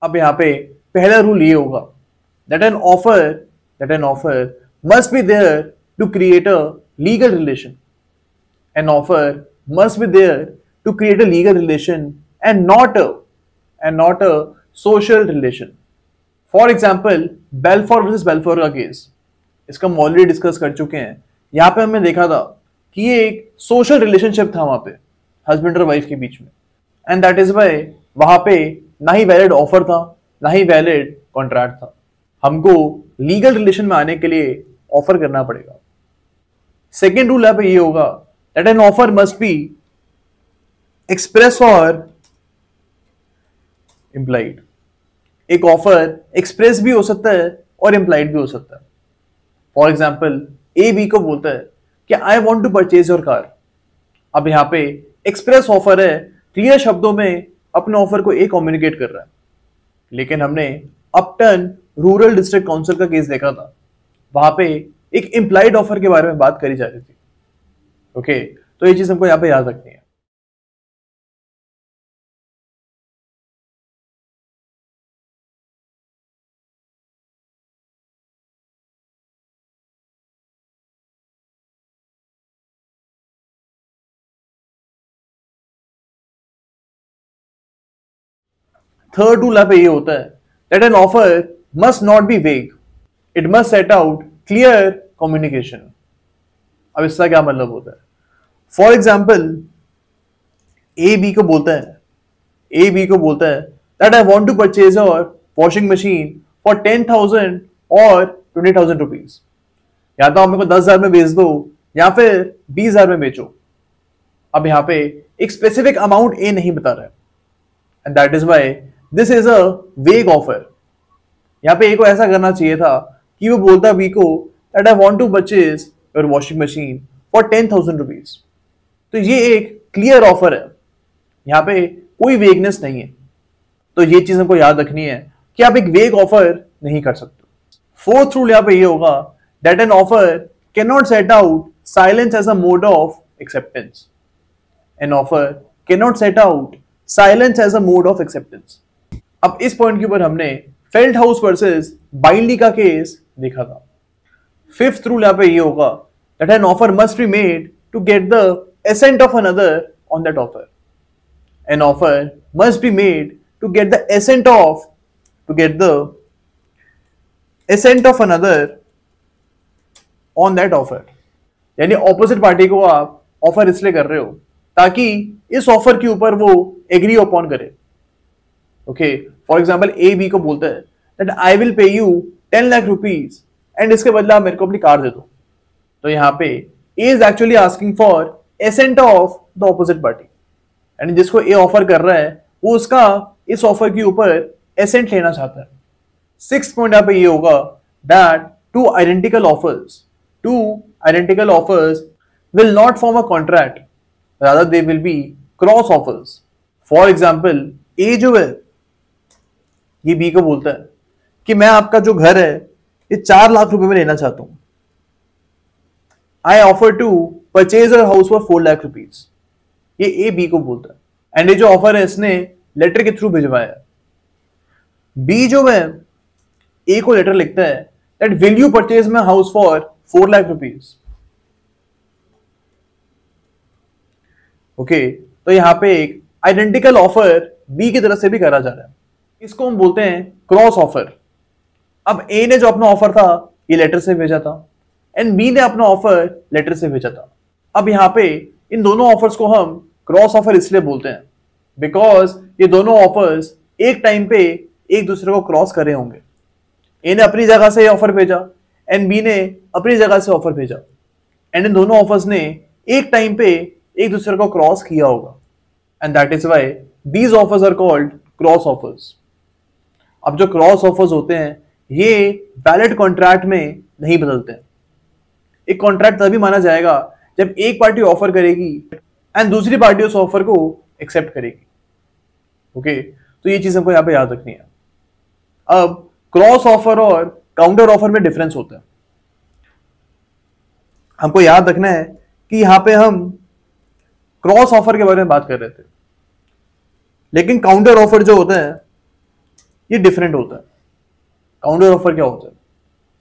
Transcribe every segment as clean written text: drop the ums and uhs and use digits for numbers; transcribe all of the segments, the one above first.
अब यहाँ पे पहला रूल ये होगा that an offer must be there to create a legal relation. An offer must be there to create a legal relation and not a social relation. For example, Balfour versus Balfour का case, इसका हम already discuss कर चुके हैं। यहाँ पे हमने देखा था कि ये एक सोशल रिलेशनशिप था वहां पे हस्बैंड और वाइफ के बीच में, एंड दैट इज वाई वहां पे ना ही वैलिड ऑफर था ना ही वैलिड कॉन्ट्रैक्ट था। हमको लीगल रिलेशन में आने के लिए ऑफर करना पड़ेगा। सेकेंड रूल यहाँ पे ये होगा that an offer must be express और इम्प्लाइड। एक ऑफर एक्सप्रेस भी हो सकता है और इम्प्लाइड भी हो सकता है। फॉर एग्जाम्पल, ए बी को बोलता है कि I want to purchase your car. अब यहाँ पे एक्सप्रेस ऑफर है, क्लियर शब्दों में अपने ऑफर को ए कम्युनिकेट कर रहा है। लेकिन हमने अपटन रूरल डिस्ट्रिक्ट काउंसिल का केस देखा था, वहां पे एक इम्प्लाइड ऑफर के बारे में बात करी जा रही थी। ओके, तो ये चीज हमको यहाँ पे याद रखनी है। थर्ड रूल यहाँ पे ये होता है that an offer must not be vague. It must set out clear communication. अब इसका क्या मतलब होता है? फॉर एग्जाम्पल, ए बी को बोलता है that I want to purchase your washing machine for 10,000 और 20,000 रुपीज। या तो आप मेरे को 10,000 में बेच दो या फिर 20,000 में बेचो। अब यहाँ पे एक स्पेसिफिक अमाउंट ए नहीं बता रहा है, and that is why this is a वेग ऑफर। यहाँ पे ए को ऐसा करना चाहिए था कि वो बोलता बी को that I want to purchase your washing machine for 10,000 rupees. तो ये एक क्लियर ऑफर है, यहाँ पे कोई वेगनेस नहीं है। तो ये चीज हमको याद रखनी है कि आप एक वेग ऑफर नहीं कर सकते। फोर्थ रूल यहाँ पे ये होगा that an offer can not set out silence as a mode of acceptance. An offer can not set out silence as a mode of acceptance. अब इस पॉइंट के ऊपर हमने फेल्ट हाउस वर्सेस बाइंडी का केस देखा था। फिफ्थ रूल यहाँ पे ये होगा that an offer must be made to get the assent of another on that offer. An offer must be made to get the assent of another on that offer. यानी opposite party को आप offer इसलिए कर रहे हो ताकि इस offer के ऊपर वो एग्री अपॉन करे। Okay, for example, A B को बोलता है that I will pay you 10 lakh rupees and इसके बदले आप मेरे को अपनी कार दे दो। तो यहाँ पे A is actually asking for assent of the opposite party, यानी जिसको ए ऑफर कर रहा है वो उसका इस ऑफर के ऊपर एसेंट लेना चाहता है। सिक्स्थ पॉइंट यहाँ पे ये होगा that two identical offers will not form a contract, rather they will be cross offers. For example, A जो है ये B को बोलता है कि मैं आपका जो घर है ये 4 लाख रुपए में लेना चाहता हूं। I offer to purchase your house for 4 lakh rupees. ये A B को बोलता है, एंड ये जो ऑफर है इसने लेटर के थ्रू भिजवाया। B जो है A को लेटर लिखता है that will you purchase my house for 4 lakh rupees. Okay, तो यहां पे एक आइडेंटिकल ऑफर बी की तरफ से भी करा जा रहा है। इसको हम बोलते हैं क्रॉस ऑफर। अब ए ने जो अपना ऑफर था ये लेटर से भेजा था एंड बी ने अपना ऑफर लेटर से भेजा था। अब यहां पे इन दोनों ऑफर्स को हम क्रॉस ऑफर इसलिए बोलते हैं बिकॉज ये दोनों ऑफर्स एक टाइम पे एक दूसरे को क्रॉस करे होंगे। ए ने अपनी जगह से ऑफर भेजा एंड बी ने अपनी जगह से ऑफर भेजा, एंड इन दोनों ऑफर्स ने एक टाइम पे एक दूसरे को क्रॉस किया होगा, and that is why these offers are called cross offers. अब जो क्रॉस ऑफर्स होते हैं ये वैलिड कॉन्ट्रैक्ट में नहीं बदलते हैं। एक कॉन्ट्रैक्ट तभी माना जाएगा जब एक पार्टी ऑफर करेगी एंड दूसरी पार्टी उस ऑफर को एक्सेप्ट करेगी। ओके, तो ये चीज हमको यहाँ पे याद रखनी है। अब क्रॉस ऑफर और काउंटर ऑफर में डिफरेंस होता है। हमको याद रखना है कि यहां पे हम क्रॉस ऑफर के बारे में बात कर रहे थे, लेकिन काउंटर ऑफर जो होता है ये डिफरेंट होता है। काउंटर ऑफर क्या होता है?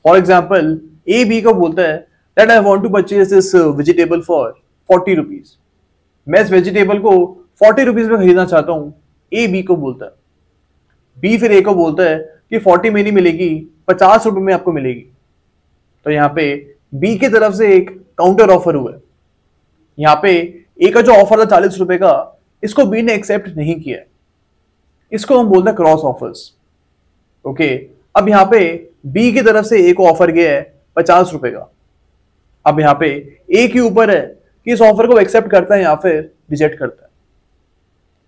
फॉर एग्जाम्पल ए बी को बोलता है that I want to purchase this vegetable for 40 rupees. मैं इस वेजिटेबल को 40 रुपीज में खरीदना चाहता हूं, ए बी को बोलता है। बी फिर ए को बोलता है कि 40 में नहीं मिलेगी, 50 रुपए में आपको मिलेगी। तो यहाँ पे बी की तरफ से एक काउंटर ऑफर हुआ है। यहाँ पे ए का जो ऑफर था 40 रुपए का, इसको बी ने एक्सेप्ट नहीं किया। इसको हम बोलते हैं क्रॉस ऑफर्स। ओके, अब यहाँ पे बी की तरफ से ए को ऑफर गया है 50 रुपए का। अब यहाँ पे ए के ऊपर है कि इस ऑफर को एक्सेप्ट करता है या फिर रिजेक्ट करता है।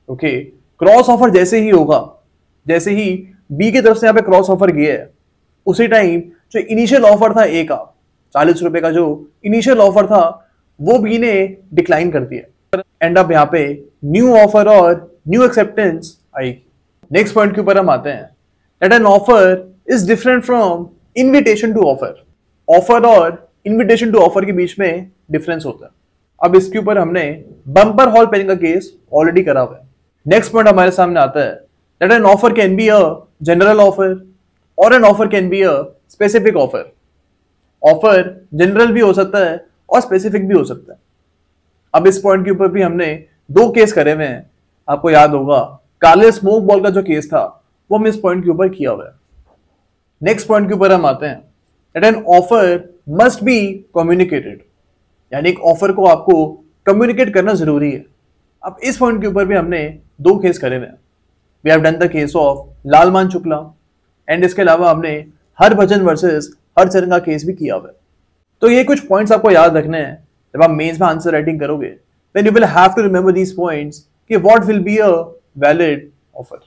ओके, क्रॉस ऑफर जैसे ही होगा, जैसे ही बी की तरफ से यहाँ पे क्रॉस ऑफर गया है, उसी टाइम जो इनिशियल ऑफर था ए का 40 रुपए का, जो इनिशियल ऑफर था वो बी ने डिक्लाइन कर दिया। एंड अब यहाँ पे न्यू ऑफर और न्यू एक्सेप्टेंस आएगी। नेक्स्ट पॉइंट के ऊपर हम आते हैं that an offer is different from invitation to offer. Offer और इन्विटेशन टू ऑफर के बीच में डिफरेंस होता है। अब इसके ऊपर हमने बम्पर हॉल पेन का केस ऑलरेडी करा हुआ है। नेक्स्ट पॉइंट हमारे सामने आता है that an offer can be a general offer और an offer can be a specific offer. Offer general भी हो सकता है और स्पेसिफिक भी हो सकता है। अब इस पॉइंट के ऊपर भी हमने दो केस करे हुए हैं। आपको याद होगा काले स्मोक बॉल का जो केस था वो हमने इस पॉइंट के ऊपर किया हुआ है। नेक्स्ट पॉइंट के ऊपर हम आते हैं that an offer must be communicated, यानी एक ऑफर को आपको कम्युनिकेट करना जरूरी है। अब इस पॉइंट के ऊपर भी हमने दो केस करे हुए हैं। We have done the case of Lalman Shukla and इसके अलावा हमने हरभजन वर्सेस हरचरण का केस भी किया हुआ है। तो ये कुछ पॉइंट्स आपको याद रखने हैं जब आप मेंस में आंसर राइटिंग करोगे। Then you will have to remember these points कि what will be a valid offer.